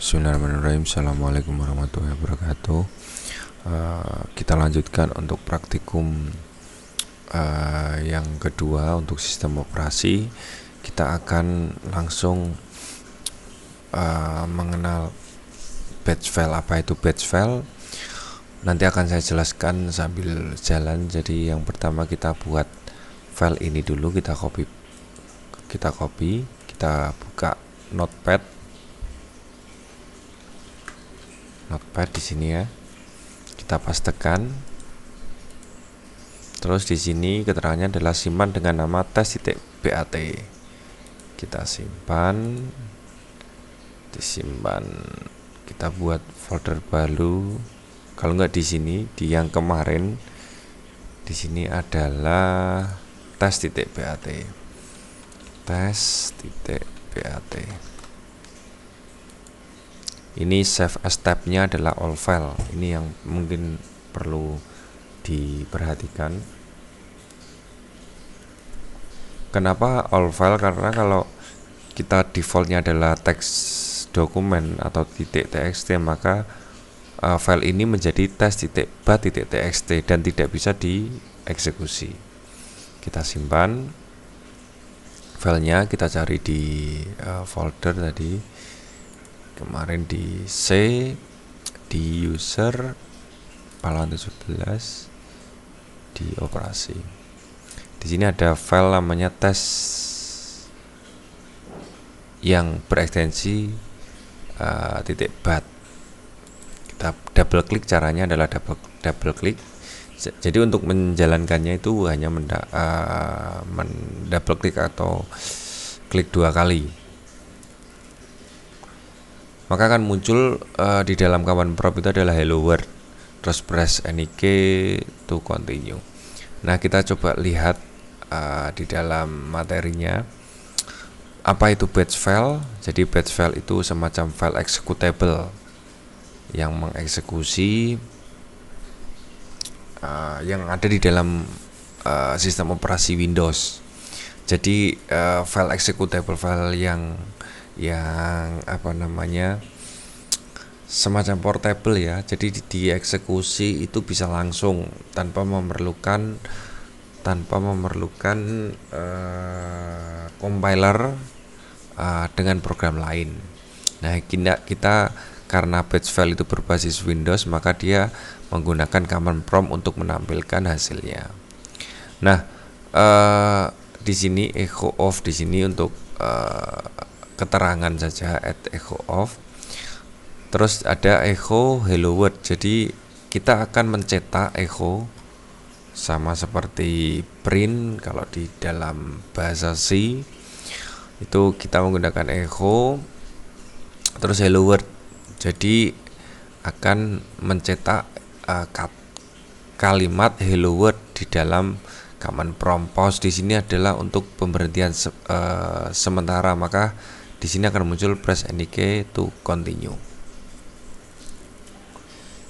Bismillahirrahmanirrahim. Assalamualaikum warahmatullahi wabarakatuh. Kita lanjutkan untuk praktikum yang kedua untuk sistem operasi. Kita akan langsung mengenal batch file. Apa itu batch file? Nanti akan saya jelaskan sambil jalan. Jadi yang pertama kita buat file ini dulu, kita copy, kita buka notepad di sini ya. Kita pastekan. Terus di sini keterangannya adalah simpan dengan nama tes.bat. Kita simpan, disimpan. Kita buat folder baru. Kalau nggak di sini, di yang kemarin, di sini adalah tes.bat. Tes.bat. Ini save as tab-nya adalah all file. Ini yang mungkin perlu diperhatikan. Kenapa all file? Karena kalau kita defaultnya adalah teks dokumen atau .txt, maka file ini menjadi tes.bat.txt dan tidak bisa dieksekusi. Kita simpan filenya, kita cari di folder tadi kemarin, di C, di user, pahlawan 17, di operasi. Di sini ada file namanya tes yang berekstensi .bat. Kita double klik, caranya adalah double klik. Jadi untuk menjalankannya itu hanya double klik atau klik 2 kali. Maka akan muncul di dalam command prompt itu adalah hello world, terus press any key to continue. Nah, kita coba lihat di dalam materinya apa itu batch file. Jadi batch file itu semacam file executable yang mengeksekusi yang ada di dalam sistem operasi Windows. Jadi file executable, file yang semacam portable ya. Jadi dieksekusi itu bisa langsung tanpa memerlukan compiler dengan program lain. Nah, kita karena batch file itu berbasis Windows, maka dia menggunakan command prompt untuk menampilkan hasilnya. Nah, di sini echo off, di sini untuk keterangan saja, add echo off. Terus ada echo hello world. Jadi kita akan mencetak echo sama seperti print. Kalau di dalam bahasa C itu kita menggunakan echo terus hello world. Jadi akan mencetak kalimat hello world di dalam command prompt. Pause di sini adalah untuk pemberhentian sementara, maka di sini akan muncul press any key to continue.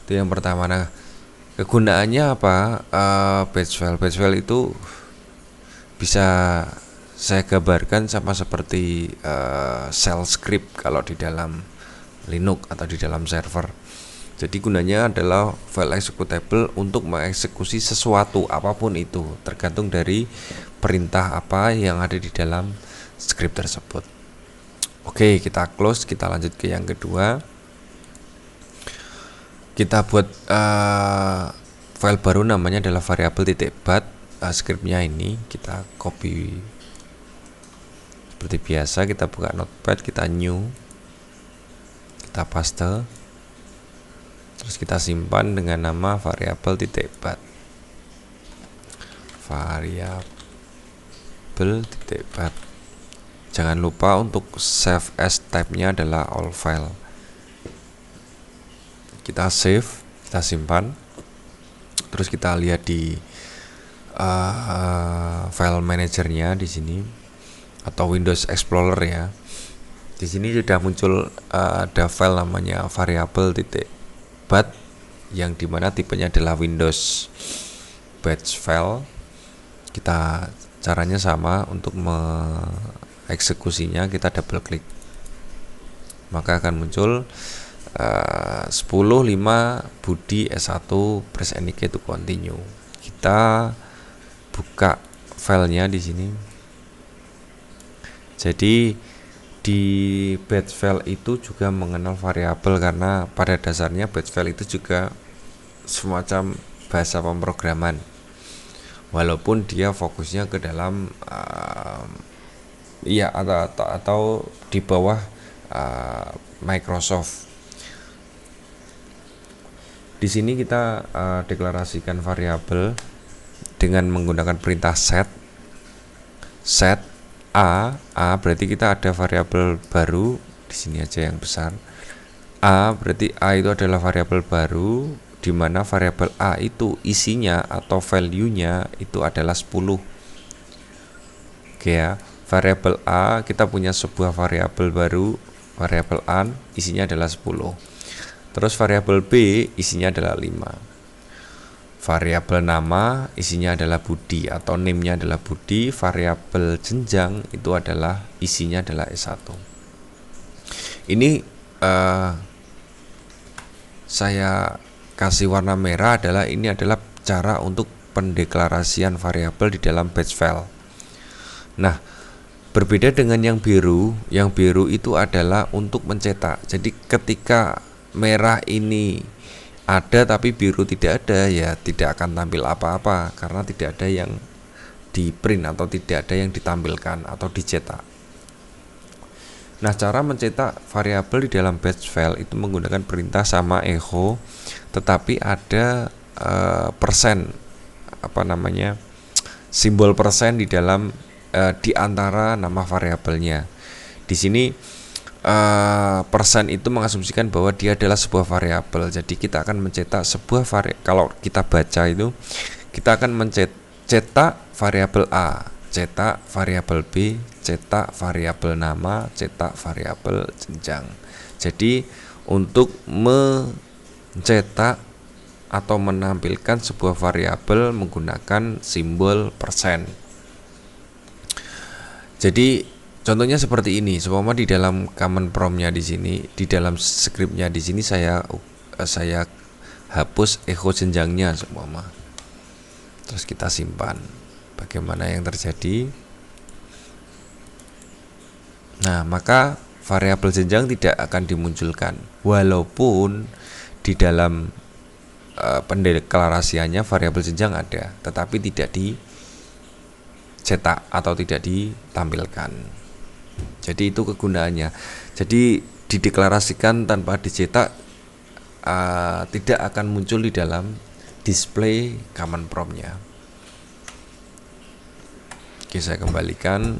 Itu yang pertama. Nah, kegunaannya apa? Batch file itu bisa saya gambarkan sama seperti shell script kalau di dalam Linux atau di dalam server. Jadi gunanya adalah file executable untuk mengeksekusi sesuatu apapun itu, tergantung dari perintah apa yang ada di dalam script tersebut. Oke, kita close, kita lanjut ke yang kedua. Kita buat file baru, namanya adalah variable.bat. Scriptnya ini kita copy seperti biasa. Kita buka notepad, kita new, kita paste, terus kita simpan dengan nama variable.bat. Variable.bat. Jangan lupa untuk save as tab-nya adalah all file. Kita save, kita simpan. Terus kita lihat di file manajernya di sini atau Windows Explorer ya. Di sini sudah muncul ada file namanya variable.bat yang dimana tipenya adalah Windows batch file. Kita caranya sama untuk eksekusinya, kita double klik. maka akan muncul 10.5 Budi S1 press NIK to continue. Kita buka filenya di sini. Jadi di batch file itu juga mengenal variabel, karena pada dasarnya batch file itu juga semacam bahasa pemrograman, walaupun dia fokusnya ke dalam atau di bawah Microsoft. Di sini kita deklarasikan variabel dengan menggunakan perintah set A berarti kita ada variabel baru di sini aja yang besar. Berarti A itu adalah variabel baru, di mana variabel A itu isinya atau value-nya itu adalah 10. Oke ya, variabel A kita punya sebuah variabel baru, variabel A isinya adalah 10. Terus variabel B isinya adalah 5. Variabel nama isinya adalah Budi atau name-nya adalah Budi. Variabel jenjang itu adalah isinya adalah S1. Ini saya kasih warna merah ini adalah cara untuk pendeklarasian variabel di dalam batch file. Nah, berbeda dengan yang biru itu adalah untuk mencetak. Jadi ketika merah ini ada tapi biru tidak ada, ya tidak akan tampil apa-apa karena tidak ada yang di print atau tidak ada yang ditampilkan atau dicetak. Nah, cara mencetak variabel di dalam batch file itu menggunakan perintah sama echo, tetapi ada simbol persen di dalam di antara nama variabelnya. Di sini persen itu mengasumsikan bahwa dia adalah sebuah variabel. Jadi kita akan mencetak sebuah kalau kita baca itu kita akan mencetak variabel A, cetak variabel B, cetak variabel nama, cetak variabel jenjang. Jadi untuk mencetak atau menampilkan sebuah variabel menggunakan simbol persen. Jadi contohnya seperti ini. Seumpama di dalam command prompt-nya di sini, di dalam script-nya di sini saya hapus echo jenjangnya seumpama. Terus kita simpan. Bagaimana yang terjadi? Nah, maka variabel jenjang tidak akan dimunculkan, walaupun di dalam pendeklarasiannya variabel jenjang ada, tetapi tidak dicetak atau tidak ditampilkan. Jadi itu kegunaannya. Jadi dideklarasikan tanpa dicetak, tidak akan muncul di dalam display command prompt-nya. Oke, saya kembalikan,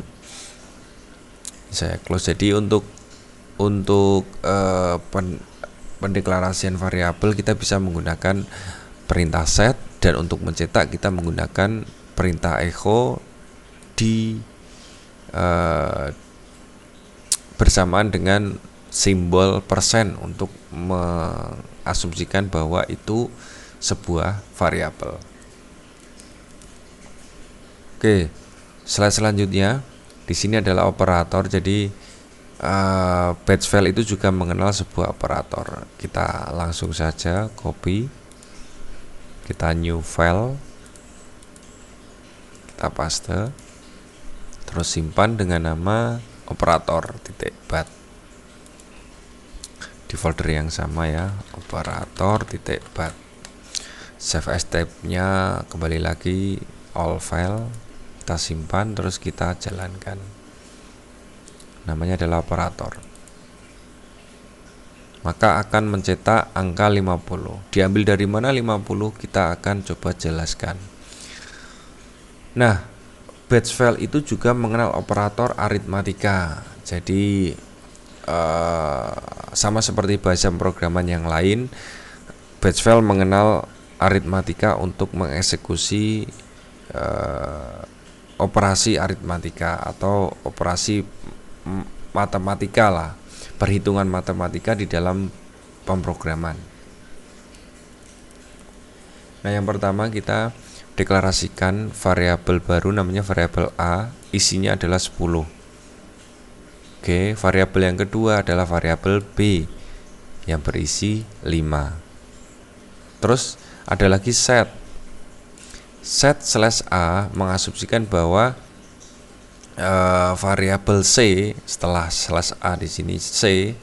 saya close. Jadi untuk pendeklarasian variabel kita bisa menggunakan perintah set, dan untuk mencetak kita menggunakan perintah echo bersamaan dengan simbol persen untuk mengasumsikan bahwa itu sebuah variabel. Oke, slide selanjutnya di sini adalah operator. Jadi batch file itu juga mengenal sebuah operator. Kita langsung saja copy, kita new file, kita paste, terus simpan dengan nama operator.bat di folder yang sama ya, operator.bat. Save as tab-nya kembali lagi all file, kita simpan, terus kita jalankan. Namanya adalah operator. Maka akan mencetak angka 50. Diambil dari mana 50? Kita akan coba jelaskan. Nah, batch file itu juga mengenal operator aritmatika. Jadi sama seperti bahasa pemrograman yang lain, batch file mengenal aritmatika untuk mengeksekusi operasi aritmatika atau operasi matematika lah, perhitungan matematika di dalam pemrograman. Nah, yang pertama kita deklarasikan variabel baru namanya variabel A, isinya adalah 10. Oke, variabel yang kedua adalah variabel B yang berisi 5. Terus ada lagi set. Set slash A mengasumsikan bahwa variabel C setelah slash A di sini C,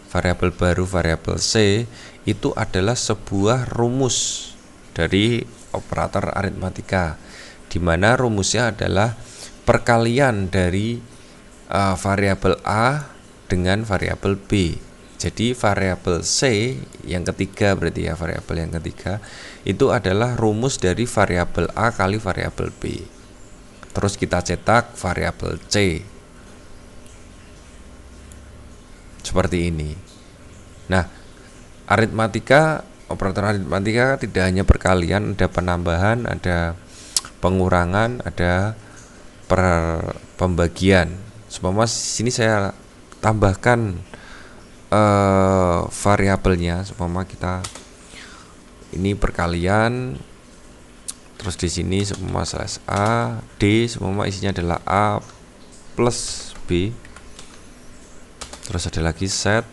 variabel baru variabel C itu adalah sebuah rumus dari operator aritmatika, di mana rumusnya adalah perkalian dari variabel A dengan variabel B. Jadi variabel C yang ketiga, berarti ya variabel yang ketiga itu adalah rumus dari variabel A kali variabel B. Terus kita cetak variabel C seperti ini. Nah, operator aritmatika tidak hanya perkalian, ada penambahan, ada pengurangan, ada pembagian. Seumpama sini saya tambahkan variabelnya, seumpama kita ini perkalian, terus di sini seumpama slash A D, seumpama isinya adalah A plus B. Terus ada lagi set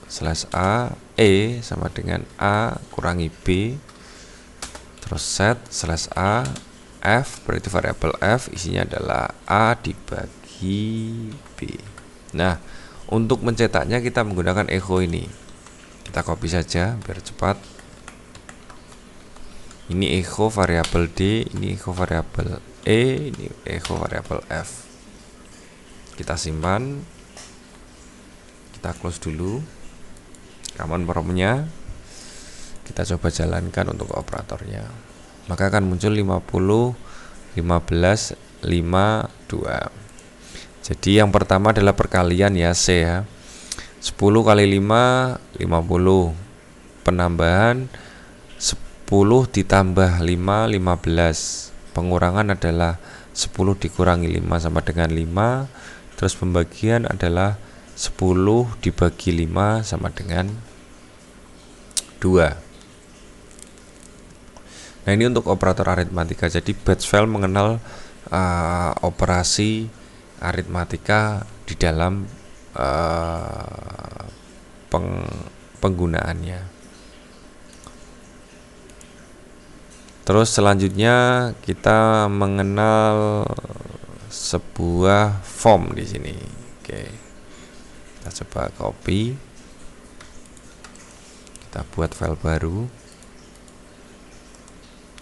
slash A E sama dengan A kurangi B. Terus set slash A F, berarti variabel F isinya adalah A dibagi B. Nah, untuk mencetaknya kita menggunakan echo ini. Kita copy saja biar cepat. Ini echo variabel D, ini echo variabel E, ini echo variabel F. Kita simpan. Kita close dulu command prompt-nya. Kita coba jalankan untuk operatornya. Maka akan muncul 50, 15, 5, 2. Jadi yang pertama adalah perkalian ya, C ya. 10 kali 5, 50. Penambahan 10 ditambah 5, 15. Pengurangan adalah 10 dikurangi 5 sama dengan 5. Terus pembagian adalah 10 dibagi 5 sama dengan 2. Nah, ini untuk operator aritmatika. Jadi batch file mengenal operasi aritmatika di dalam penggunaannya. Terus selanjutnya kita mengenal sebuah form di sini. Oke. Kita coba copy. Kita buat file baru.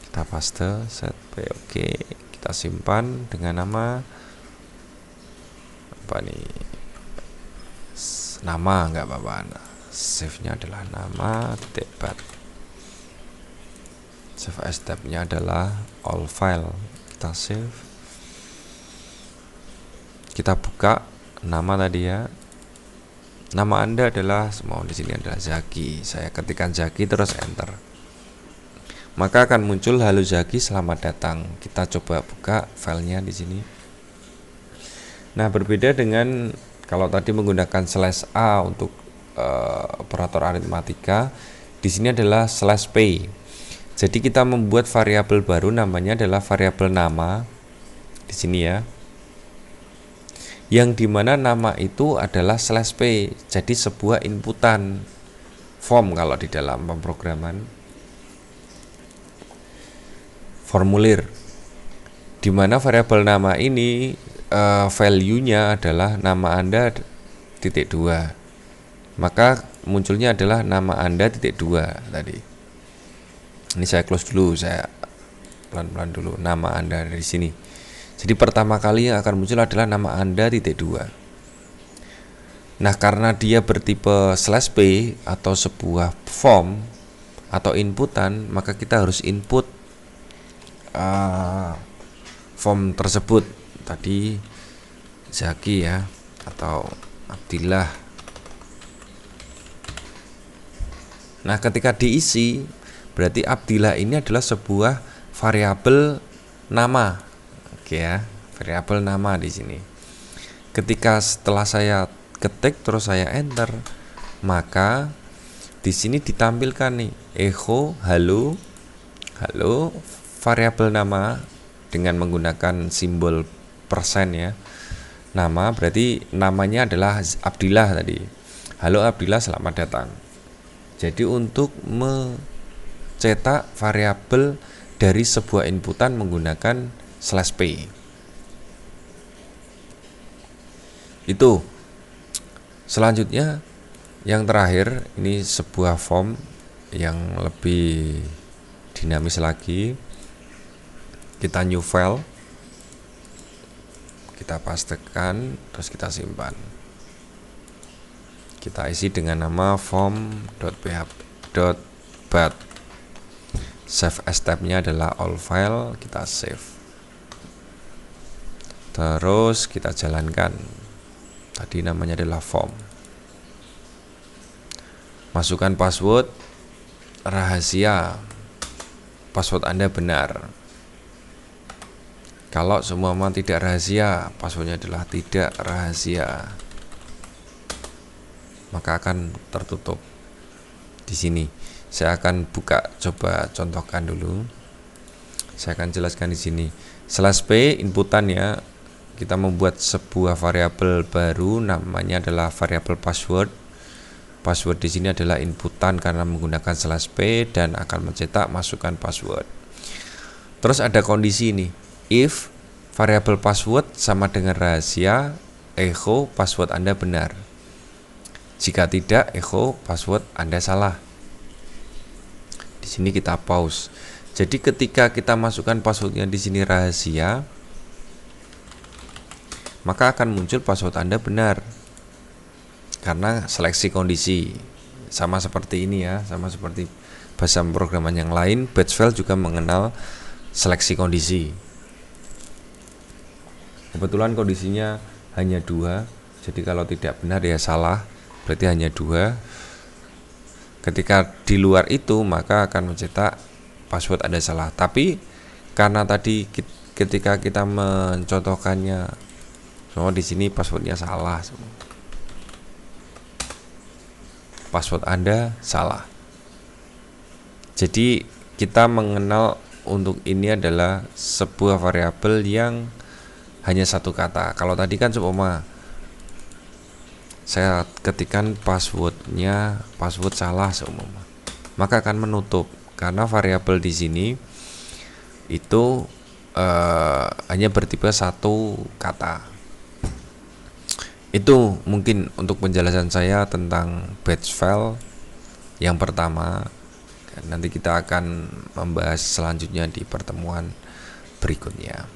Kita paste, set B, oke. Kita simpan dengan nama apa nih? Nama nggak apa-apa. Nah, save-nya adalah nama .bat. Save as tab-nya adalah all file. Kita save. Kita buka nama tadi ya. Nama Anda adalah, mau di sini adalah Zaki. Saya ketikkan Zaki terus enter. Maka akan muncul halo Zaki, selamat datang. Kita coba buka filenya di sini. Nah, berbeda dengan kalau tadi menggunakan slash A untuk operator aritmatika, di sini adalah slash P. Jadi kita membuat variabel baru, namanya adalah variabel nama di sini ya. Yang dimana nama itu adalah slash P. Jadi sebuah inputan form kalau di dalam pemrograman formulir, dimana variabel nama ini value-nya adalah nama Anda .2, maka munculnya adalah nama Anda .2 tadi. Ini saya close dulu, saya pelan-pelan dulu nama Anda dari sini. Jadi pertama kali yang akan muncul adalah nama Anda .2. Nah, karena dia bertipe slash P atau sebuah form atau inputan, maka kita harus input form tersebut tadi Zaki ya atau Abdillah. Nah, ketika diisi berarti Abdillah ini adalah sebuah variabel nama. Oke ya, variabel nama di sini. Ketika setelah saya ketik terus saya enter, maka di sini ditampilkan nih echo halo variabel nama dengan menggunakan simbol persen ya. Nama berarti namanya adalah Abdillah tadi. Halo Abdillah, selamat datang. Jadi untuk mencetak variabel dari sebuah inputan menggunakan /p. Itu. Selanjutnya yang terakhir, ini sebuah form yang lebih dinamis lagi. Kita new file, kita pastekan, terus kita simpan. Kita isi dengan nama form.php.bat. Save as tab-nya adalah all file, kita save. Terus kita jalankan. Tadi namanya adalah form. Masukkan password rahasia. Password Anda benar. Kalau semua tidak rahasia, passwordnya adalah tidak rahasia, maka akan tertutup. Di sini saya akan buka, coba contohkan dulu. Saya akan jelaskan di sini. /p inputannya, kita membuat sebuah variabel baru, namanya adalah variabel password. Password di sini adalah inputan karena menggunakan /p dan akan mencetak masukkan password. Terus ada kondisi ini. If variabel password sama dengan rahasia, echo password Anda benar. Jika tidak, echo password Anda salah. Di sini kita pause. Jadi ketika kita masukkan passwordnya di sini rahasia, maka akan muncul password Anda benar. Karena seleksi kondisi. Sama seperti ini ya, sama seperti bahasa pemrograman yang lain, batch file juga mengenal seleksi kondisi. Kebetulan kondisinya hanya 2, jadi kalau tidak benar ya salah, berarti hanya 2. Ketika di luar itu maka akan mencetak password Anda salah. Tapi karena tadi ketika kita mencontohkannya, semua di sini passwordnya salah semua. Password Anda salah. Jadi kita mengenal untuk ini adalah sebuah variabel yang hanya satu kata. Kalau tadi kan seumpama saya ketikkan password salah seumpama, maka akan menutup karena variabel di sini itu hanya bertipe satu kata. Itu mungkin untuk penjelasan saya tentang batch file yang pertama. Nanti kita akan membahas selanjutnya di pertemuan berikutnya.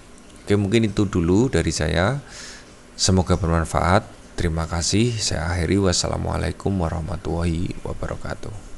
Oke, mungkin itu dulu dari saya. Semoga bermanfaat. Terima kasih. Saya akhiri. Wassalamualaikum warahmatullahi wabarakatuh.